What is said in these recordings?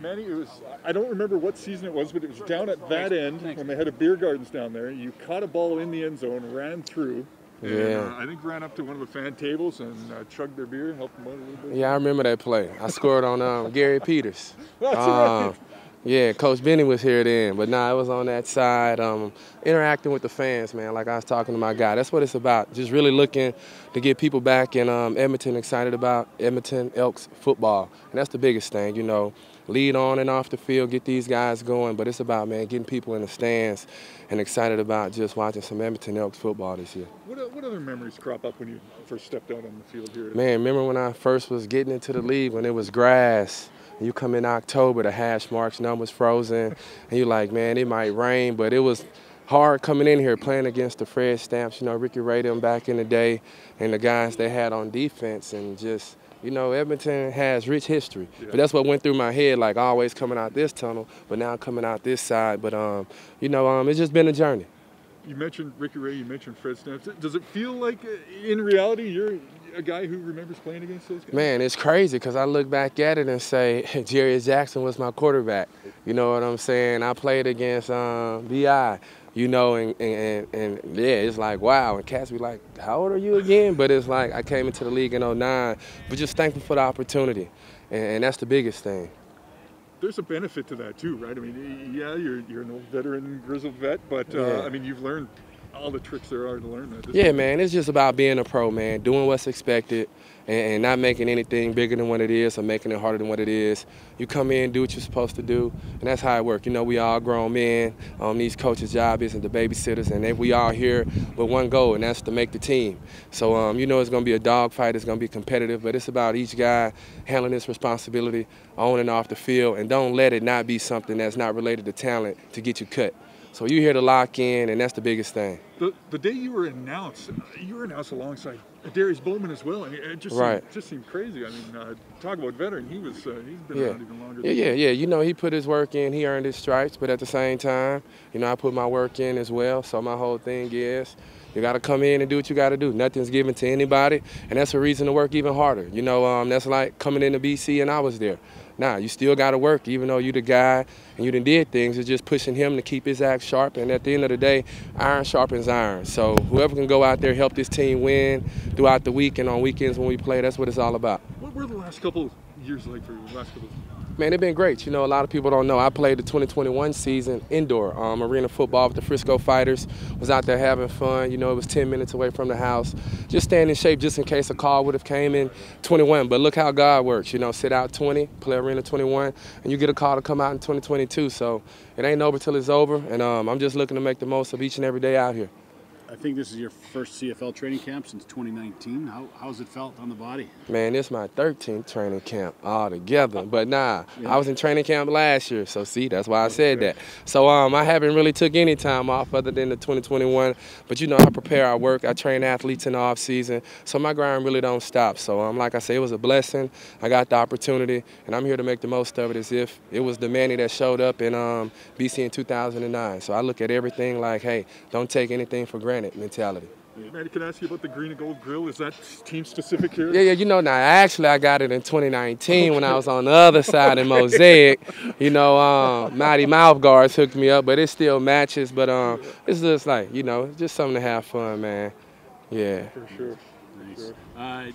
Manny, it was, I don't remember what season it was, but it was down at that end when they had a beer gardens down there. You caught a ball in the end zone, ran through. And, I think ran up to one of the fan tables and chugged their beer, helped them out a little bit. Yeah, I remember that play. I scored on Gary Peters. That's right. Yeah, Coach Benny was here then, but nah, it was on that side, interacting with the fans, man, like I was talking to my guy. That's what it's about, just really looking to get people back in Edmonton excited about Edmonton Elks football, and that's the biggest thing, you know. Lead on and off the field, get these guys going, but it's about, man, getting people in the stands and excited about just watching some Edmonton Elks football this year. What other memories crop up when you first stepped out on the field here? Man, remember when I first was getting into the league, when it was grass, and you come in October, the hash marks, numbers frozen, and you're like, man, it might rain, but it was hard coming in here playing against the Fred Stamps, you know, Ricky Ray them back in the day, and the guys they had on defense, and just, you know, Edmonton has rich history. Yeah. But that's what went through my head, like always coming out this tunnel, but now coming out this side. But, you know, it's just been a journey. You mentioned Ricky Ray, you mentioned Fred Stamps. Does it feel like, in reality, you're a guy who remembers playing against those guys? Man, it's crazy because I look back at it and say, Darius Jackson was my quarterback. You know what I'm saying? I played against B.I., you know, and yeah, it's like, wow. And cats be like, how old are you again? But it's like I came into the league in '09, but just thankful for the opportunity, and that's the biggest thing. There's a benefit to that too, right? I mean, yeah, you're an old veteran, grizzled vet, but I mean, you've learned all the tricks there are to learn that. Yeah, man, it's just about being a pro, man, doing what's expected and not making anything bigger than what it is or making it harder than what it is. You come in, do what you're supposed to do, and that's how it works. You know, we all grown men. These coaches' job isn't the babysitters, and we all here with one goal, and that's to make the team. So, you know, it's going to be a dogfight. It's going to be competitive, but it's about each guy handling his responsibility on and off the field, and don't let it not be something that's not related to talent to get you cut. So you're here to lock in, and that's the biggest thing. The day you were announced alongside Darius Bowman as well. I mean, it just seemed crazy. I mean, talk about veteran. He's been around even longer. Yeah. You know, he put his work in. He earned his stripes, but at the same time, you know, I put my work in as well. So my whole thing is, you got to come in and do what you got to do. Nothing's given to anybody, and that's a reason to work even harder. You know, that's like coming into BC and I was there. Nah, you still got to work, even though you the guy and you done did things. It's just pushing him to keep his act sharp, and at the end of the day, iron sharpens iron. So whoever can go out there, help this team win throughout the week and on weekends when we play, that's what it's all about. What were the last couple years like for you? Man, they've been great. You know, a lot of people don't know. I played the 2021 season indoor, arena football with the Frisco Fighters. Was out there having fun. You know, it was 10 minutes away from the house. Just staying in shape just in case a call would have came in 21. But look how God works. You know, sit out 20, play arena 21, and you get a call to come out in 2022. So it ain't over till it's over, and I'm just looking to make the most of each and every day out here. I think this is your first CFL training camp since 2019. How's it felt on the body? Man, this is my 13th training camp altogether. But nah, I was in training camp last year, so see, that's why I said that. So I haven't really took any time off other than the 2021. But you know, I prepare, I work, I train athletes in the off season, so my grind really don't stop. So like I say, it was a blessing. I got the opportunity, and I'm here to make the most of it as if it was the Manny that showed up in BC in 2009. So I look at everything like, hey, don't take anything for granted mentality. Manny, can I ask you about the green and gold grill? Is that team specific here? Yeah, you know, now actually I got it in 2019 when I was on the other side in Mosaic. You know, Mighty Mouth Guards hooked me up, but it still matches. But it's just like, you know, it's just something to have fun, man. Yeah. For sure. Nice.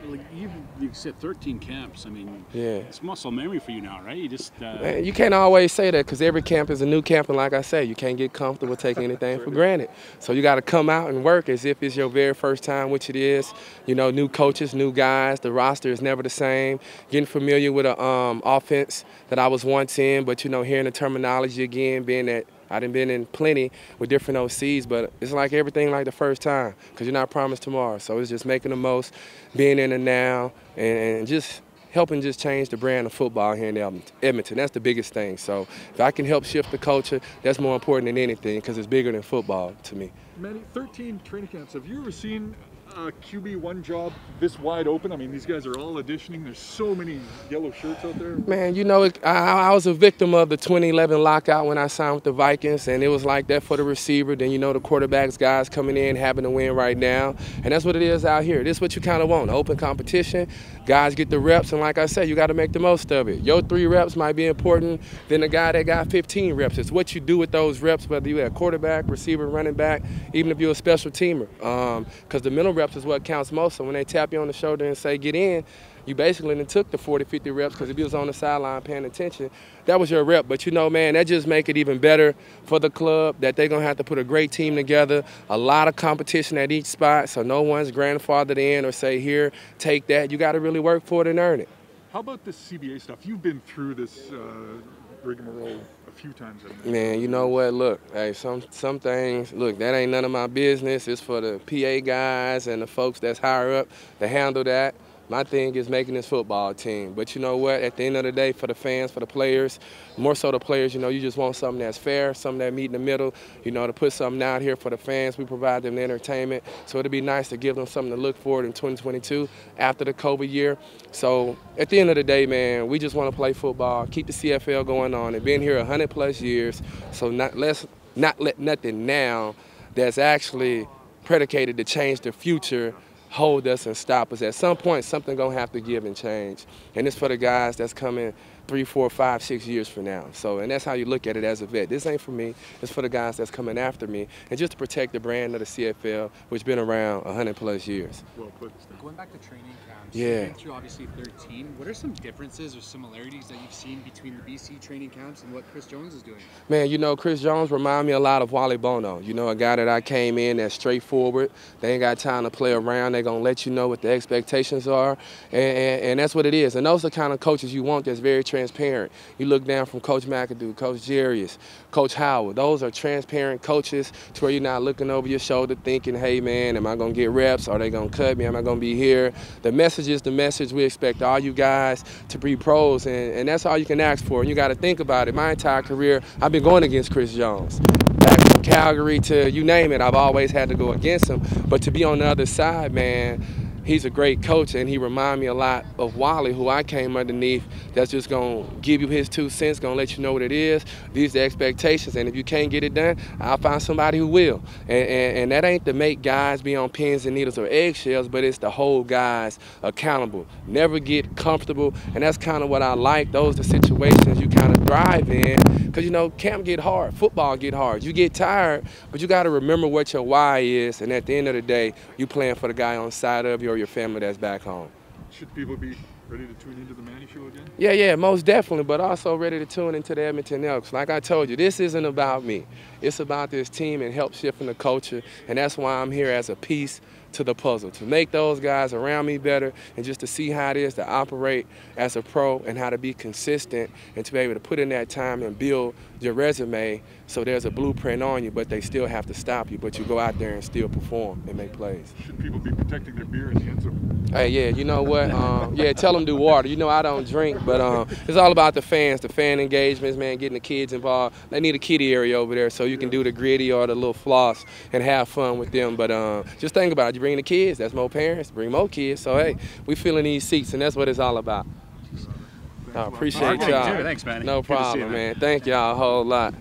Like you said 13 camps. I mean, yeah, it's muscle memory for you now, right? You just man, you can't always say that because every camp is a new camp, and like I say, you can't get comfortable taking anything for granted. So you got to come out and work as if it's your very first time, which it is. You know, new coaches, new guys. The roster is never the same. Getting familiar with an offense that I was once in, but you know, hearing the terminology again, being that I done been in plenty with different OCs, but it's like everything like the first time because you're not promised tomorrow. So it's just making the most, being in the now, and just helping just change the brand of football here in Edmonton. That's the biggest thing. So if I can help shift the culture, that's more important than anything because it's bigger than football to me. Manny, 13 training camps. Have you ever seen a QB1 job this wide open? I mean, these guys are all auditioning. There's so many yellow shirts out there. Man, you know, I was a victim of the 2011 lockout when I signed with the Vikings, and it was like that for the receiver. Then, you know, the quarterbacks, guys coming in, having to win right now. And that's what it is out here. This is what you kind of want, open competition. guys get the reps, and like I said, you got to make the most of it. Your 3 reps might be important than the guy that got 15 reps. It's what you do with those reps, whether you're a quarterback, receiver, running back, even if you're a special teamer. Because the mental reps is what counts most. So when they tap you on the shoulder and say, get in, you basically then took the 40, 50 reps, because if you was on the sideline paying attention, that was your rep. But, you know, man, that just make it even better for the club that they're going to have to put a great team together, a lot of competition at each spot, so no one's grandfathered in or say, here, take that. You got to really work for it and earn it. How about the CBA stuff? You've been through this rigmarole a few times. Man, you know what? Look, hey, some things, look, that ain't none of my business. It's for the PA guys and the folks that's higher up to handle that. My thing is making this football team. But you know what? At the end of the day, for the fans, for the players, more so the players, you know, you just want something that's fair, something that meet in the middle, you know, to put something out here for the fans. We provide them the entertainment. So it'd be nice to give them something to look forward in 2022 after the COVID year. So at the end of the day, man, we just want to play football, keep the CFL going on. They've been here 100+ years, so let's not let nothing now that's actually predicated to change the future hold us and stop us. At some point, something gonna have to give and change. And it's for the guys that's coming 3, 4, 5, 6 years from now. So, and that's how you look at it as a vet. This ain't for me, it's for the guys that's coming after me. And just to protect the brand of the CFL, which been around 100+ years. Well put. Going back to training camps, yeah. You've been through obviously 13. What are some differences or similarities that you've seen between the BC training camps and what Chris Jones is doing? Man, you know, Chris Jones remind me a lot of Wally Bono. You know, a guy that I came in that's straightforward. They ain't got time to play around. They're going to let you know what the expectations are. And that's what it is. And those are the kind of coaches you want that's very transparent. You look down from Coach McAdoo, Coach Darius, Coach Howard. Those are transparent coaches to where you're not looking over your shoulder thinking, hey, man, am I going to get reps? Are they going to cut me? Am I going to be here? The message is the message. We expect all you guys to be pros, and that's all you can ask for. And you got to think about it. My entire career, I've been going against Chris Jones. Back from Calgary to you name it, I've always had to go against him. But to be on the other side, man, he's a great coach, and he reminds me a lot of Wally, who I came underneath, that's just going to give you his 2 cents, going to let you know what it is. These are the expectations, and if you can't get it done, I'll find somebody who will. And that ain't to make guys be on pins and needles or eggshells, but it's to hold guys accountable. Never get comfortable, and that's kind of what I like. Those are the situations you kind of thrive in, because, you know, camp get hard, football get hard. You get tired, but you got to remember what your why is, and at the end of the day, you playing for the guy on the side of you or your family that's back home. Should people be ready to tune into the Manny Show again? Yeah, most definitely, but also ready to tune into the Edmonton Elks. Like I told you, this isn't about me. It's about this team and help shifting the culture, and that's why I'm here as a piece to the puzzle, to make those guys around me better and just to see how it is to operate as a pro and how to be consistent and to be able to put in that time and build your resume so there's a blueprint on you, but they still have to stop you, but you go out there and still perform and make plays. Should people be protecting their beer in the end zone? Hey, yeah, you know what? Yeah, tell them to water. You know I don't drink, but it's all about the fans, the fan engagements, man, getting the kids involved. They need a kiddie area over there so you can do the gritty or the little floss and have fun with them. But just think about it. You bring the kids, that's more parents. Bring more kids. So, hey, we filling these seats, and that's what it's all about. I appreciate y'all. Thanks, Manny. No problem, man. Thank y'all a whole lot.